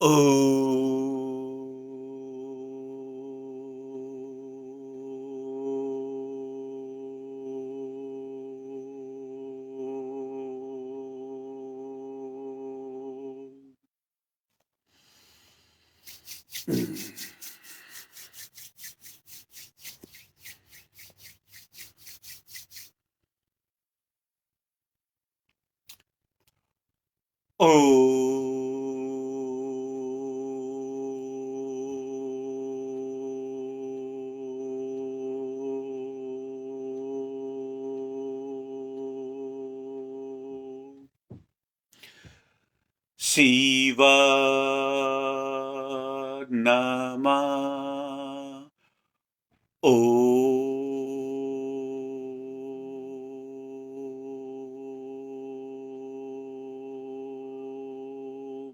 Oh. Shiva Nama Om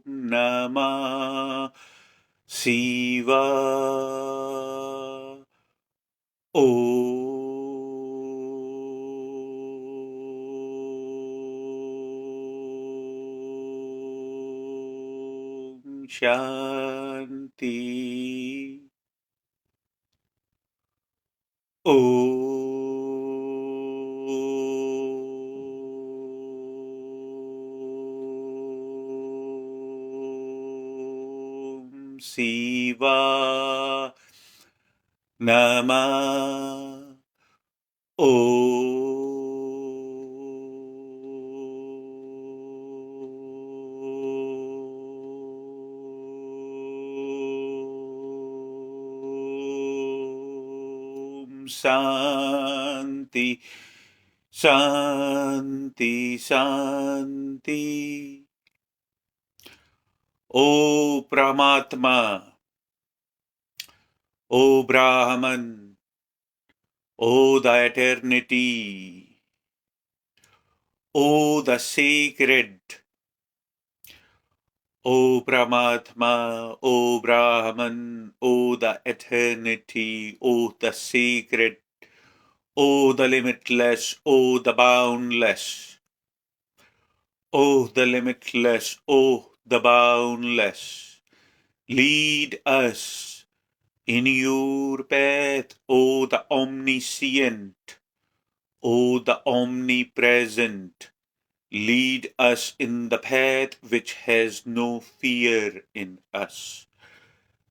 Nama Shiva Om Shanti Om Shiva Nama Om Shanti Shanti Shanti. O Paramatma, O Brahman, O the eternity, O the sacred, O Paramatma, O Brahman, O the eternity, O the sacred, O the limitless, O the boundless, O the limitless, O the boundless. Lead us in your path, O the omniscient, O the omnipresent. Lead us in the path which has no fear in us.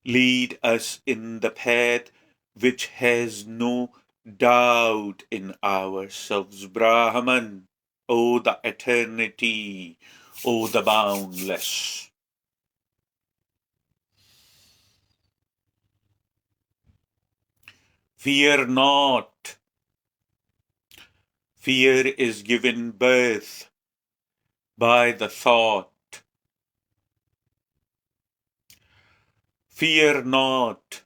Lead us in the path which has no doubt in ourselves. Brahman, O the eternity, O the boundless. Fear not. Fear is given birth by the thought. Fear not.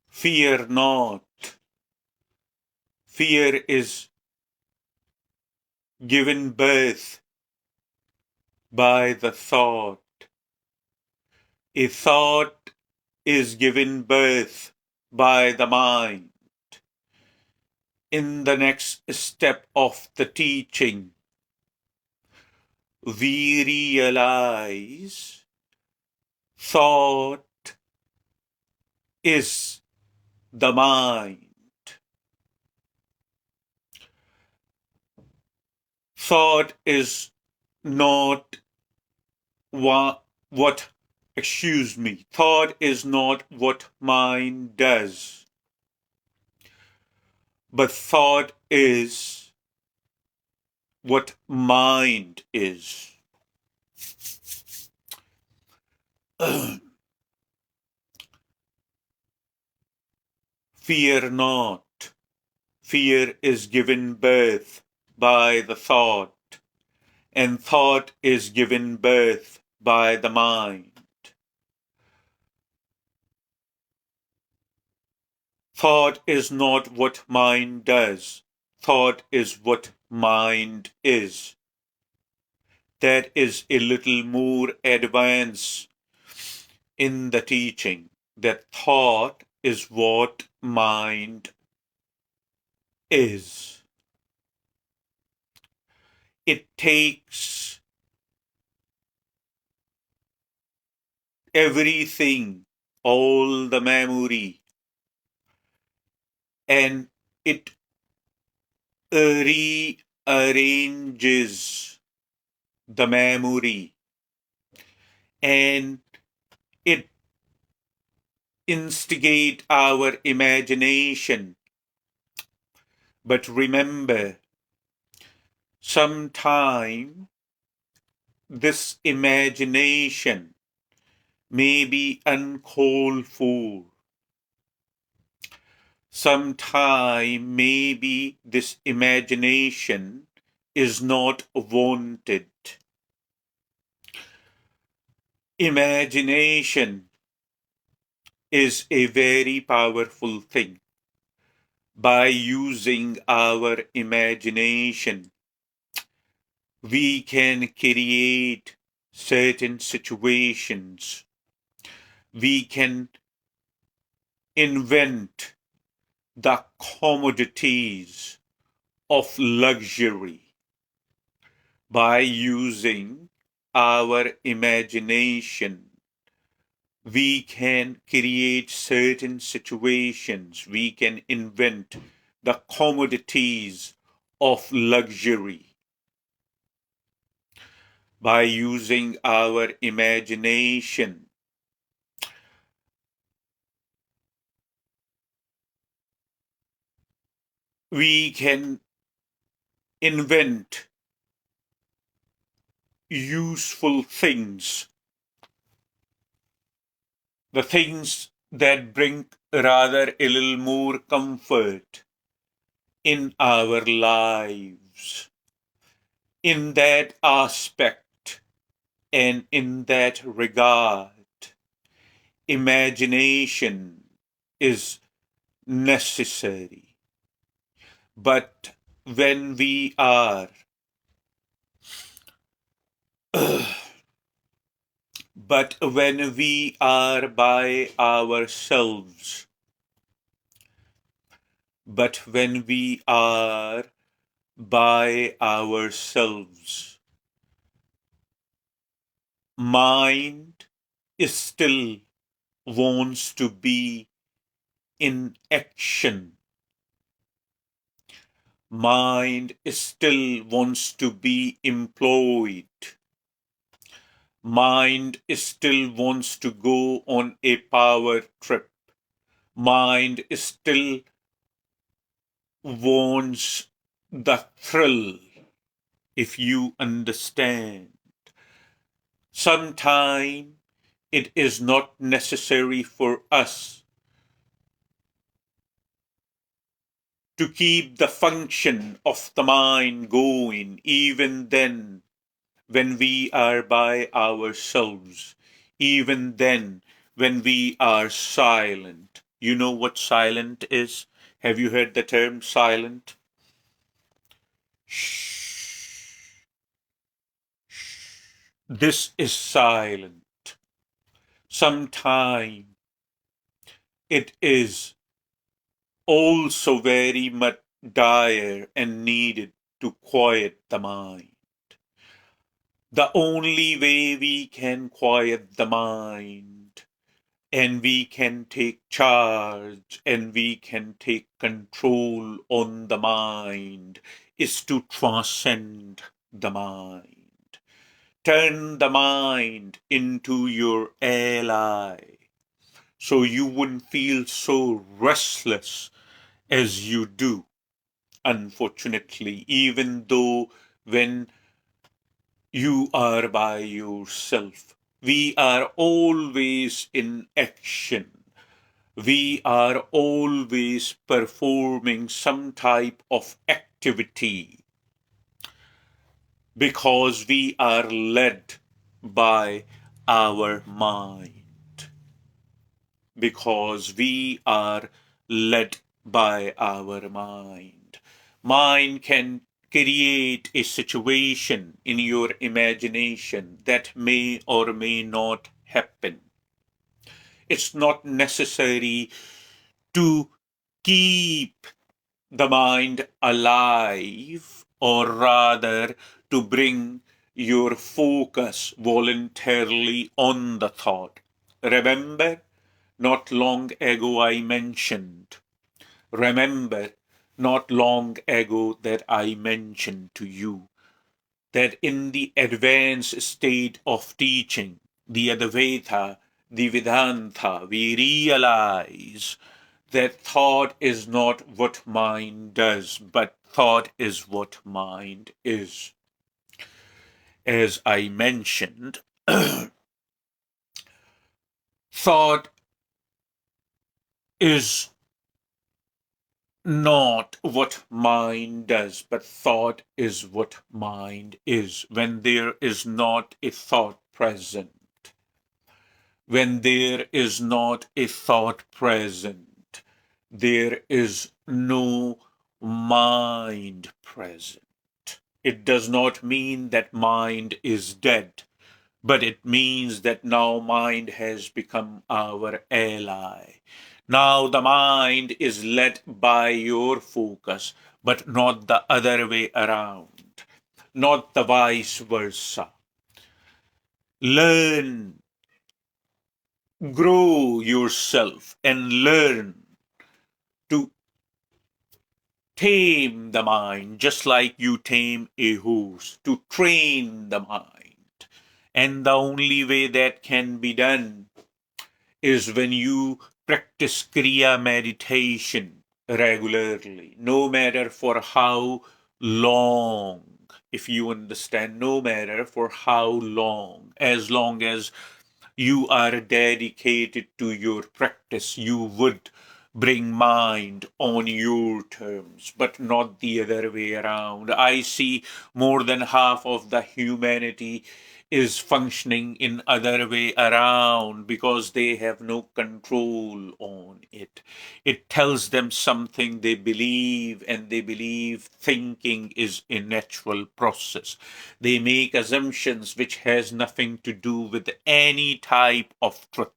Fear not. Fear is given birth by the thought. A thought is given birth by the mind. In the next step of the teaching, we realize thought is the mind. Thought is not what thought is not what mind does, but thought is what mind is. Fear not. Fear is given birth by the thought, and thought is given birth by the mind. Thought is not what mind does. Thought is what mind is. that is a little more advanced in the teaching, that thought is what mind is. It takes everything, all the memory, and it rearranges the memory, and it instigate our imagination. But remember, sometime this imagination may be uncalled for. Sometime maybe this imagination is not wanted. Imagination is a very powerful thing. By using our imagination, we can create certain situations. We can invent the commodities of luxury by using our imagination. We can create certain situations. We can invent the commodities of luxury by using our imagination. We can invent useful things, the things that bring rather a little more comfort in our lives. In that aspect and in that regard, imagination is necessary. But when we are but when we are by ourselves, but when we are by ourselves, mind still wants to be in action. Mind still wants to be employed. Mind still wants to go on a power trip. Mind still wants the thrill, if you understand. Sometimes it is not necessary for us to keep the function of the mind going, even then, when we are by ourselves, even then, when we are silent. You know what silent is? Have you heard the term silent? Shh. This is silent. Sometimes it is also very much dire and needed to quiet the mind. The only way we can quiet the mind and we can take charge and we can take control on the mind is to transcend the mind. Turn the mind into your ally so you wouldn't feel so restless as you do, unfortunately, even though when you are by yourself. We are always in action. We are always performing some type of activity because we are led by our mind. Because we are led by our mind. Mind create a situation in your imagination that may or may not happen. It's not necessary to keep the mind alive, or rather to bring your focus voluntarily on the thought. Remember, not long ago I mentioned, remember, not long ago that I mentioned to you that in the advanced state of teaching, the Advaita, the Vedanta, we realize that thought is not what mind does, but thought is what mind is. As I mentioned, thought is not what mind does, but thought is what mind is. When there is not a thought present, when there is not a thought present, there is no mind present. It does not mean that mind is dead, but it means that now mind has become our ally. Now the mind is led by your focus, but not the other way around, not the vice versa. Learn, grow yourself, and learn to tame the mind just like you tame a horse, to train the mind. And the only way that can be done is when you practice Kriya meditation regularly, no matter for how long, if you understand, no matter for how long as you are dedicated to your practice, you would bring mind on your terms, but not the other way around. I see more than half of the humanity is functioning in other way around because they have no control on it. It tells them something they believe, and they believe thinking is a natural process. They make assumptions which has nothing to do with any type of truth,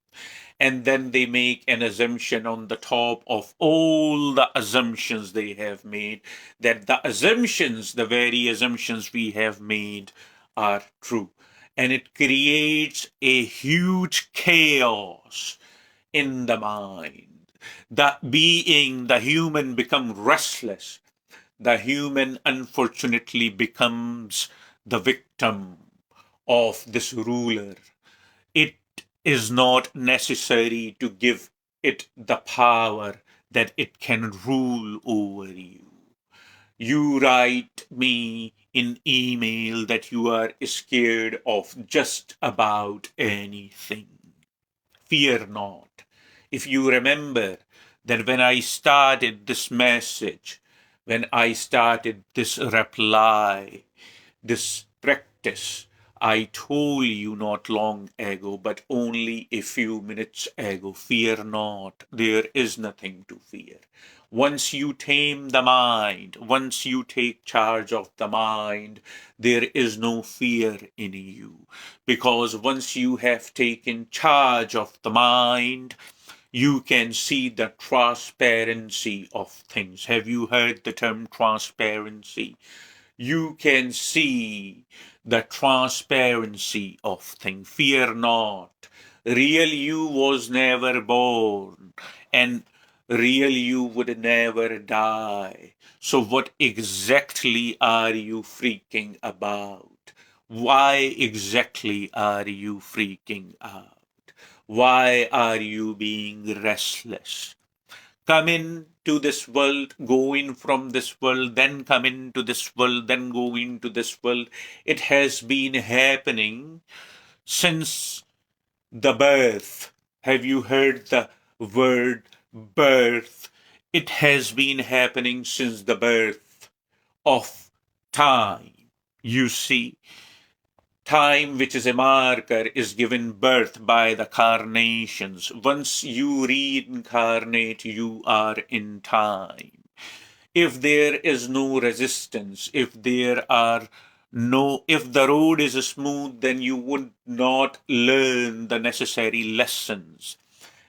and then they make an assumption on the top of all the assumptions they have made, that the assumptions, the very assumptions we have made, are true. And it creates a huge chaos in the mind. The human become restless. The human unfortunately becomes the victim of this ruler. It is not necessary to give it the power that it can rule over you. You write me in email that you are scared of just about anything. Fear not. If you remember that when I started this message, when I started this reply, this practice, I told you not long ago, but only a few minutes ago, fear not, there is nothing to fear. Once you tame the mind, once you take charge of the mind, there is no fear in you. Because once you have taken charge of the mind, you can see the transparency of things. Have you heard the term transparency? You can see the transparency of things. Fear not. Real you was never born, and real you would never die. So what exactly are you freaking about? Why exactly are you freaking out? Why are you being restless? Come into this world, go in from this world, then come into this world, then go into this world. It has been happening since the birth. Have you heard the word birth? It has been happening since the birth of time. You see, time, which is a marker, is given birth by the carnations. Once you reincarnate, you are in time. If there is no resistance, if the road is smooth, then you would not learn the necessary lessons.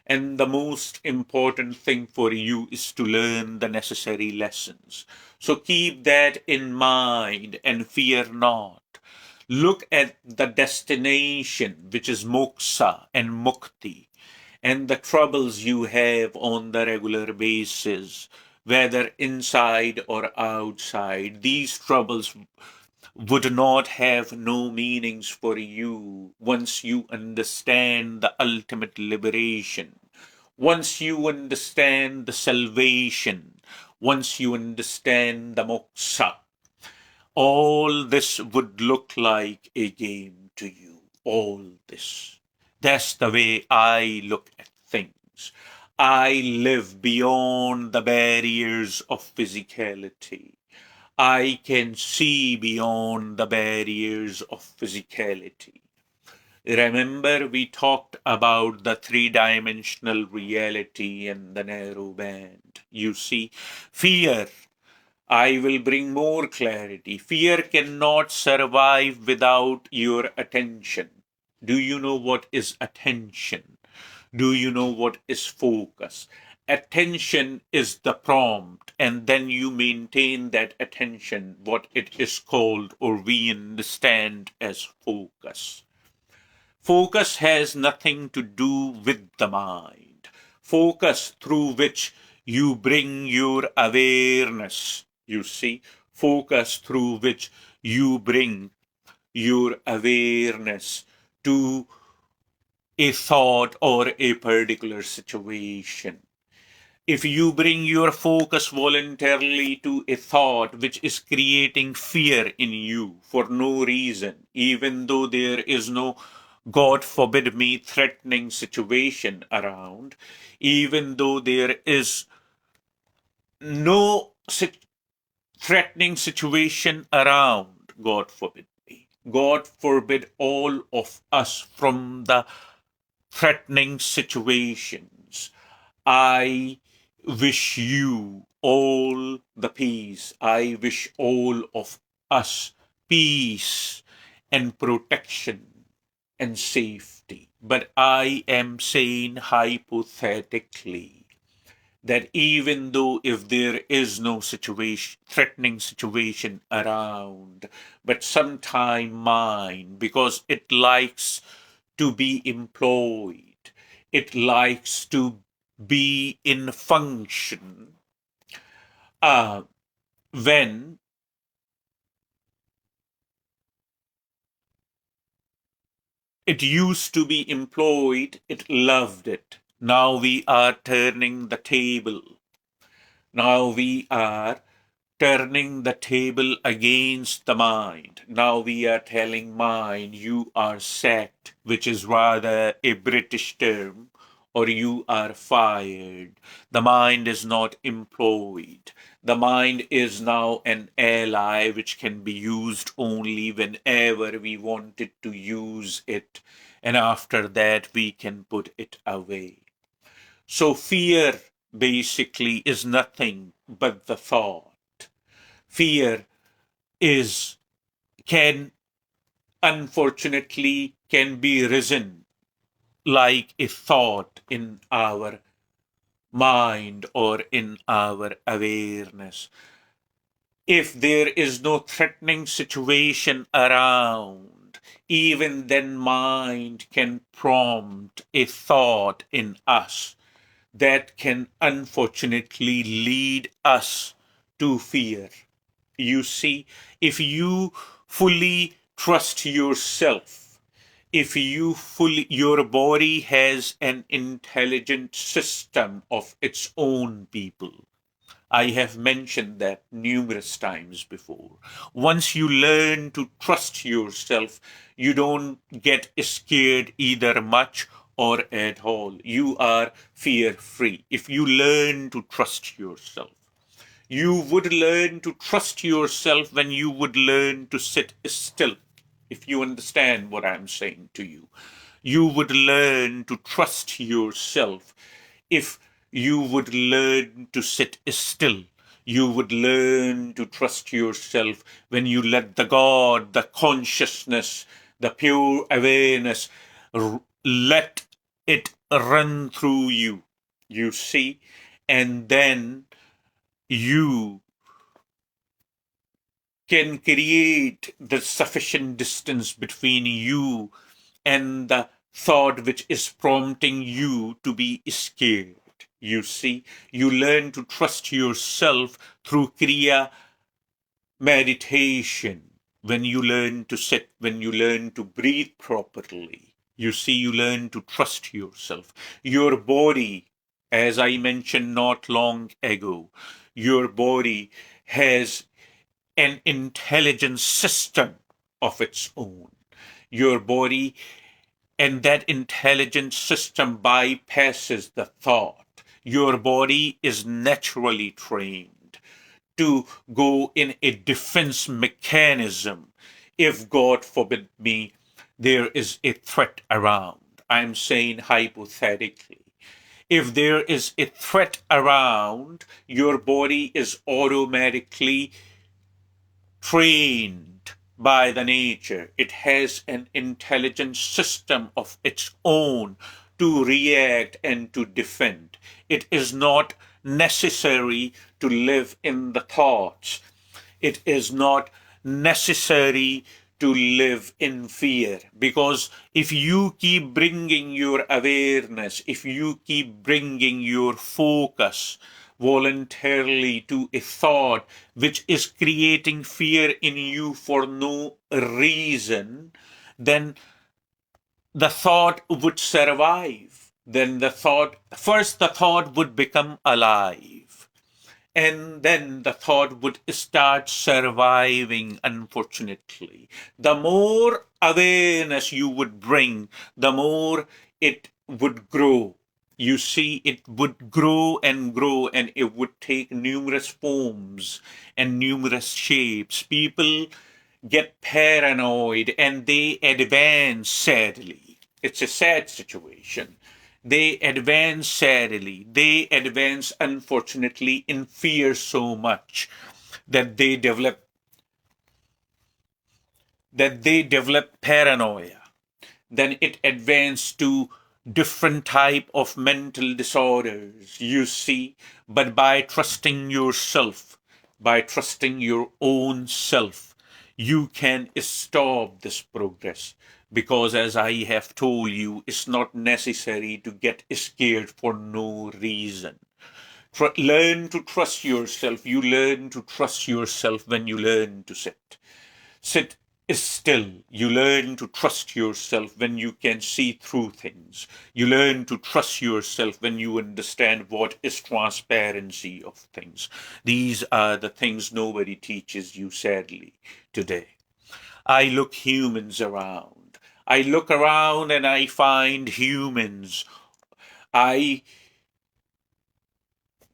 And the most important thing for you is to learn the necessary lessons. So keep that in mind and fear not. Look at the destination, which is moksha and mukti, and the troubles you have on the regular basis, whether inside or outside. These troubles would not have no meanings for you once you understand the ultimate liberation, once you understand the salvation, once you understand the moksha. All this would look like a game to you. All this. That's the way I look at things. I live beyond the barriers of physicality. I can see beyond the barriers of physicality. Remember, we talked about the three-dimensional reality and the narrow band. You see, fear, I will bring more clarity. Fear cannot survive without your attention. Do you know what is attention? Do you know what is focus? Attention is the prompt, and then you maintain that attention, what it is called or we understand as focus. Focus has nothing to do with the mind. Focus through which you bring your awareness, you see, focus through which you bring your awareness to a thought or a particular situation. If you bring your focus voluntarily to a thought which is creating fear in you for no reason, even though there is no, God forbid me, threatening situation around, even though there is no threatening situation around, God forbid me. God forbid all of us from the threatening situations. I wish you all the peace. I wish all of us peace and protection and safety. But I am saying hypothetically that even though if there is no situation, threatening situation around, but sometime mind, because it likes to be employed, it likes to be in function, uh, when it used to be employed, it loved it. Now we are turning the table. Now we are turning the table against the mind. Now we are telling mind, you are sacked, which is rather a British term, or you are fired. The mind is not employed. The mind is now an ally which can be used only whenever we wanted to use it, and after that we can put it away. So fear basically is nothing but the thought. Fear is can unfortunately can be risen like a thought in our mind or in our awareness. If there is no threatening situation around, even then mind can prompt a thought in us that can unfortunately lead us to fear. You see, if you fully trust yourself, if you fully, your body has an intelligent system of its own, people. I have mentioned that numerous times before. Once you learn to trust yourself, you don't get scared either much or at all. You are fear free if you learn to trust yourself. You would learn to trust yourself when you would learn to sit still, if you understand what I'm saying to you. You would learn to trust yourself if you would learn to sit still. You would learn to trust yourself when you let the God, the consciousness, the pure awareness, let it run through you. You see? And then you can create the sufficient distance between you and the thought which is prompting you to be scared. You see, you learn to trust yourself through Kriya meditation. When you learn to sit, when you learn to breathe properly, you see, you learn to trust yourself. Your body, as I mentioned not long ago, your body has an intelligence system of its own. Your body and that intelligent system bypasses the thought. Your body is naturally trained to go in a defense mechanism if, God forbid me, there is a threat around. I'm saying hypothetically. If there is a threat around, your body is automatically trained by the nature. It has an intelligent system of its own to react and to defend. It is not necessary to live in the thoughts. It is not necessary to live in fear, because if you keep bringing your awareness, if you keep bringing your focus voluntarily to a thought which is creating fear in you for no reason, then the thought would survive. Then the thought would become alive. And then the thought would start surviving, unfortunately. The more awareness you would bring, the more it would grow. You see, it would grow, and it would take numerous forms and numerous shapes. People get paranoid and they advance sadly. It's a sad situation. They advance sadly. They advance, unfortunately, in fear so much that they develop paranoia. Then it advanced to different type of mental disorders, you see. But by trusting yourself, by trusting your own self, you can stop this progress. Because as I have told you, it's not necessary to get scared for no reason. Learn to trust yourself. You learn to trust yourself when you learn to sit. Sit is still. You learn to trust yourself when you can see through things. You learn to trust yourself when you understand what is transparency of things. These are the things nobody teaches you, sadly, today. I look humans around. I look around and I find humans. I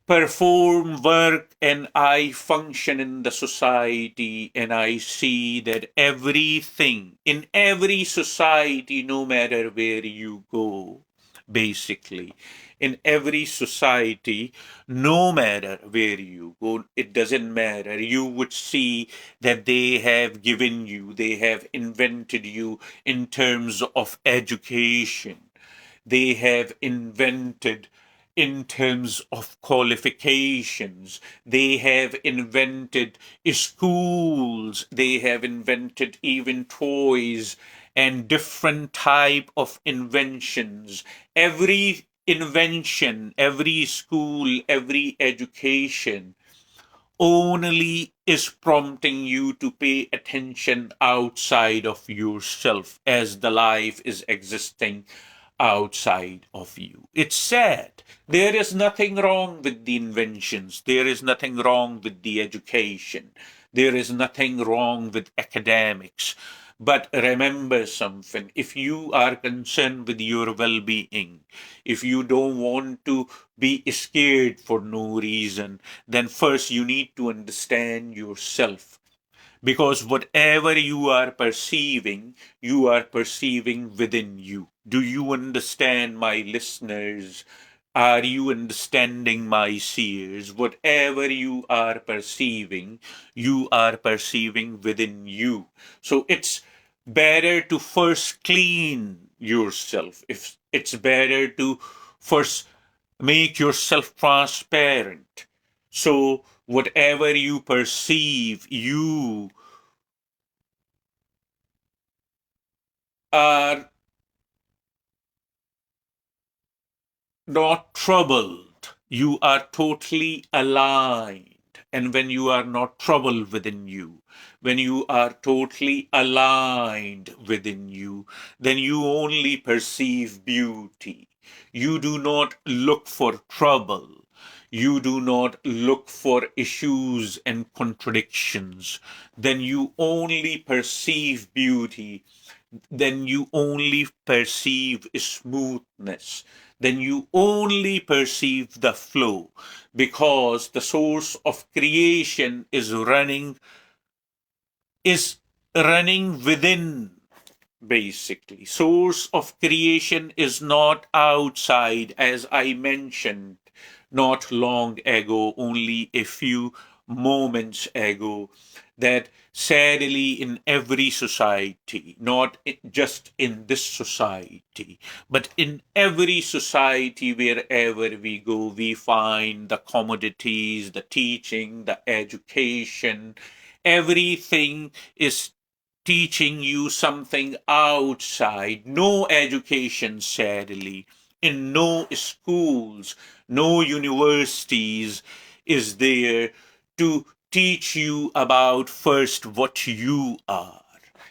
perform work and I function in the society, and I see that everything in every society, no matter where you go, basically, in every society, no matter where you go, it doesn't matter. You would see that they have given you, they have invented you in terms of education. They have invented in terms of qualifications. They have invented schools. They have invented even toys and different type of inventions. Every invention, every school, every education only is prompting you to pay attention outside of yourself as the life is existing outside of you. It's sad. There is nothing wrong with the inventions. There is nothing wrong with the education. There is nothing wrong with academics. But remember something, if you are concerned with your well being, if you don't want to be scared for no reason, then first you need to understand yourself. Because whatever you are perceiving within you. Do you understand, my listeners? Are you understanding my seers? Whatever you are perceiving within you. So it's better to first clean yourself. If it's better to first make yourself transparent. So whatever you perceive, you are not troubled. You are totally aligned. And when you are not troubled within you, when you are totally aligned within you, then you only perceive beauty. You do not look for trouble. You do not look for issues and contradictions. Then you only perceive beauty, then you only perceive smoothness, then you only perceive the flow, because the source of creation is running within. Basically, source of creation is not outside, as I mentioned not long ago, only a few moments ago, that sadly in every society, not just in this society, but in every society, wherever we go, we find the commodities, the teaching, the education, everything is teaching you something outside. No education, sadly, in no schools, no universities is there to teach you about first what you are.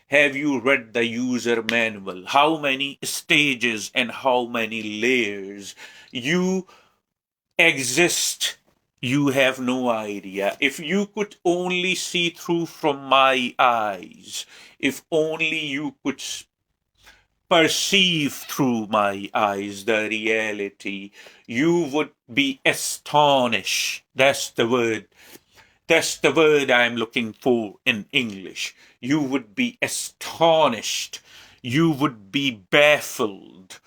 Have you read the user manual? How many stages and how many layers you exist? You have no idea. If you could only see through from my eyes, if only you could perceive through my eyes the reality, you would be astonished. That's the word I'm looking for in English. You would be astonished. You would be baffled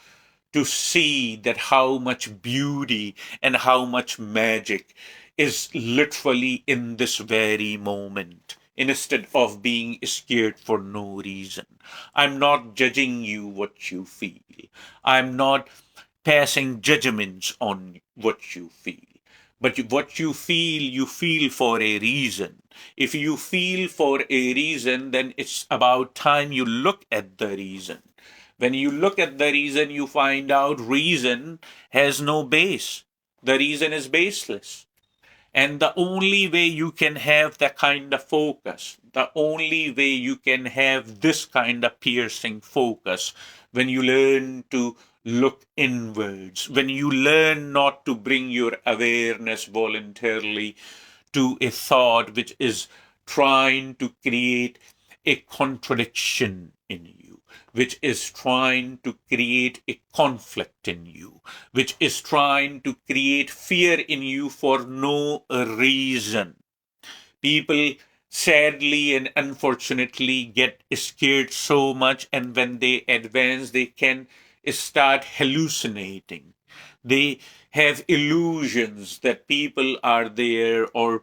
to see that how much beauty and how much magic is literally in this very moment, instead of being scared for no reason. I'm not judging you what you feel. I'm not passing judgments on what you feel. But what you feel for a reason. If you feel for a reason, then it's about time you look at the reason. When you look at the reason, you find out reason has no base. The reason is baseless. And the only way you can have that kind of focus, the only way you can have this kind of piercing focus, when you learn to look inwards, when you learn not to bring your awareness voluntarily to a thought which is trying to create a contradiction in you, which is trying to create a conflict in you, which is trying to create fear in you for no reason. People sadly and unfortunately get scared so much, and when they advance, they can start hallucinating. They have illusions that people are there, or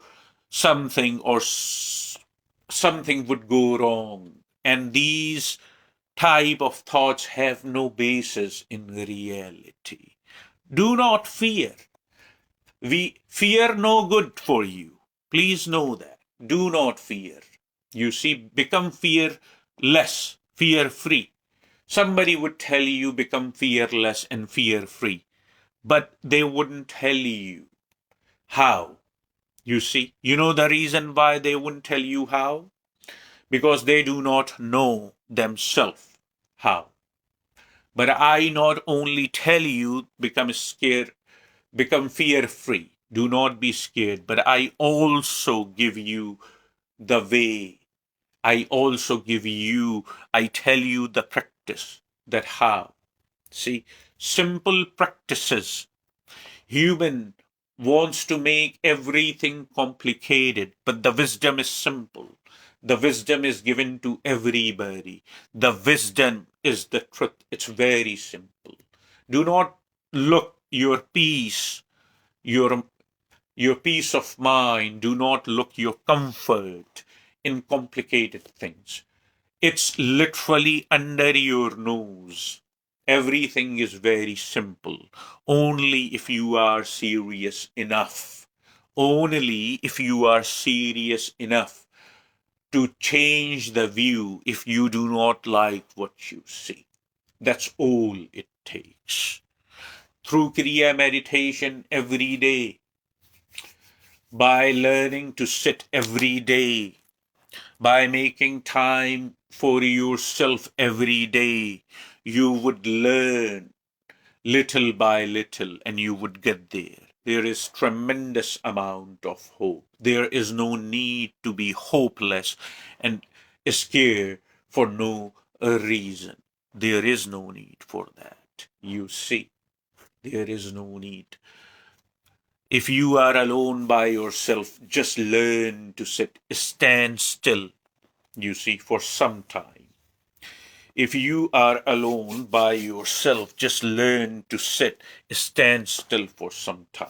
something, or something would go wrong. And these type of thoughts have no basis in reality. Do not fear. We fear no good for you. Please know that. Do not fear. You see, become fearless, fear free. Somebody would tell you become fearless and fear free, but they wouldn't tell you how. You see, you know the reason why they wouldn't tell you how? Because they do not know themselves how. But I not only tell you become fear free, do not be scared, but I also give you the way. I also give you, I tell you the practice, that how. See, simple practices. Human wants to make everything complicated, but the wisdom is simple. The wisdom is given to everybody. The wisdom is the truth. It's very simple. Do not look your peace, your your peace of mind, do not look your comfort in complicated things. It's literally under your nose. Everything is very simple. Only if you are serious enough. Only if you are serious enough to change the view if you do not like what you see. That's all it takes. Through Kriya meditation every day, by learning to sit every day, by making time for yourself every day, you would learn little by little and you would get there. There is tremendous amount of hope. There is no need to be hopeless and scared for no reason. There is no need for that. You see, there is no need. If you are alone by yourself, just learn to sit, stand still, you see, for some time. If you are alone by yourself, just learn to sit, stand still for some time.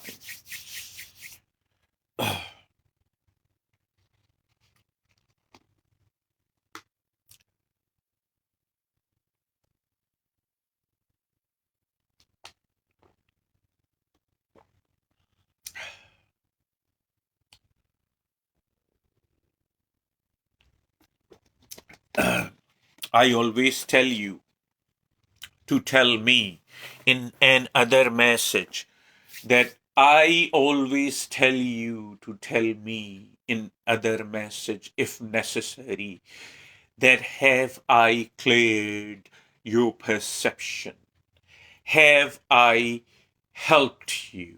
I always tell you to tell me in another message that I always tell you to tell me in other message if necessary that have I cleared your perception? Have I helped you?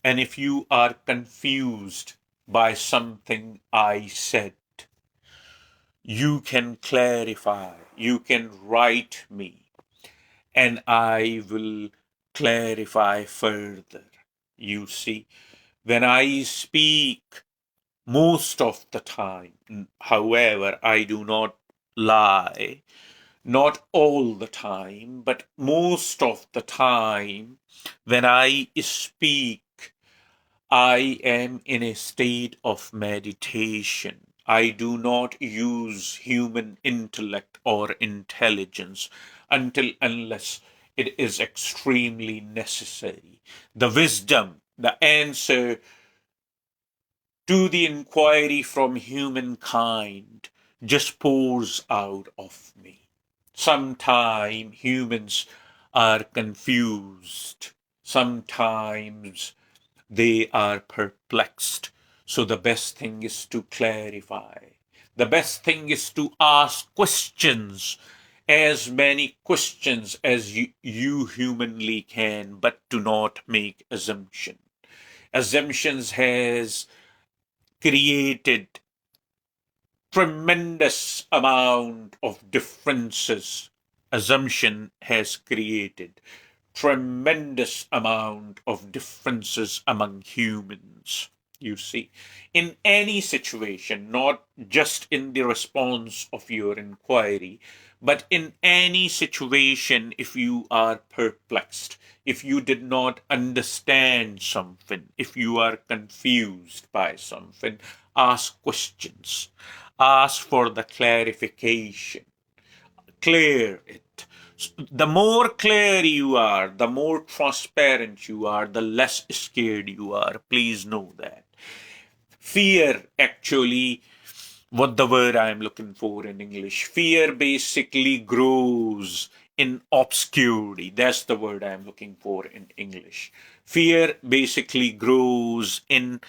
And if you are confused by something I said, you can clarify, you can write me, and I will clarify further. You see, when I speak most of the time, however, I do not lie, not all the time, but most of the time, when I speak, I am in a state of meditation. I do not use human intellect or intelligence until unless it is extremely necessary. The wisdom, the answer to the inquiry from humankind just pours out of me. Sometimes humans are confused. Sometimes they are perplexed. So the best thing is to clarify. The best thing is to ask questions, as many questions as you humanly can, but do not make assumption. Assumptions has created tremendous amount of differences. Assumption has created tremendous amount of differences among humans. You see, in any situation, not just in the response of your inquiry, but in any situation, if you are perplexed, if you did not understand something, if you are confused by something, ask questions, ask for the clarification, clear it. The more clear you are, the more transparent you are, the less scared you are. Please know that. Fear, actually, what the word I'm looking for in English, fear basically grows in obscurity. That's the word I'm looking for in English. Fear basically grows in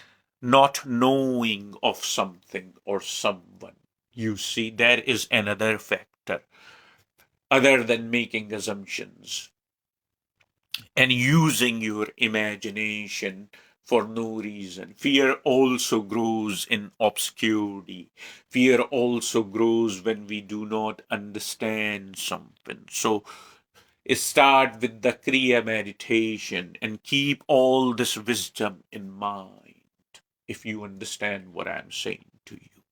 not knowing of something or someone. You see, that is another factor other than making assumptions and using your imagination for no reason. Fear also grows in obscurity. Fear also grows when we do not understand something. So start with the Kriya meditation and keep all this wisdom in mind if you understand what I'm saying to you.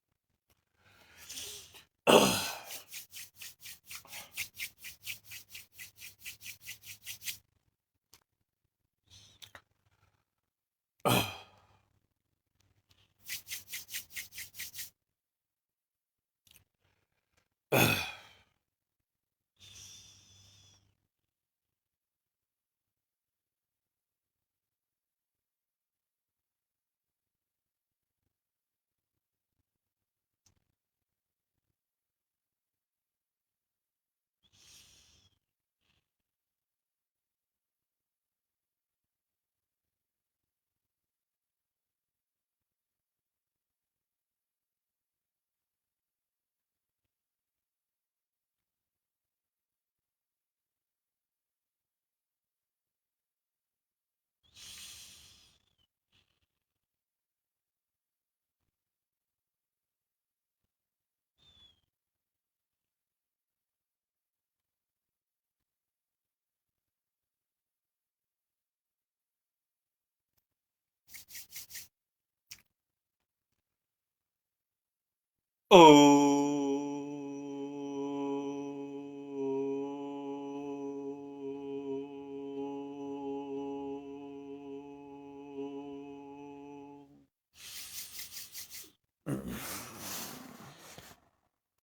Oh.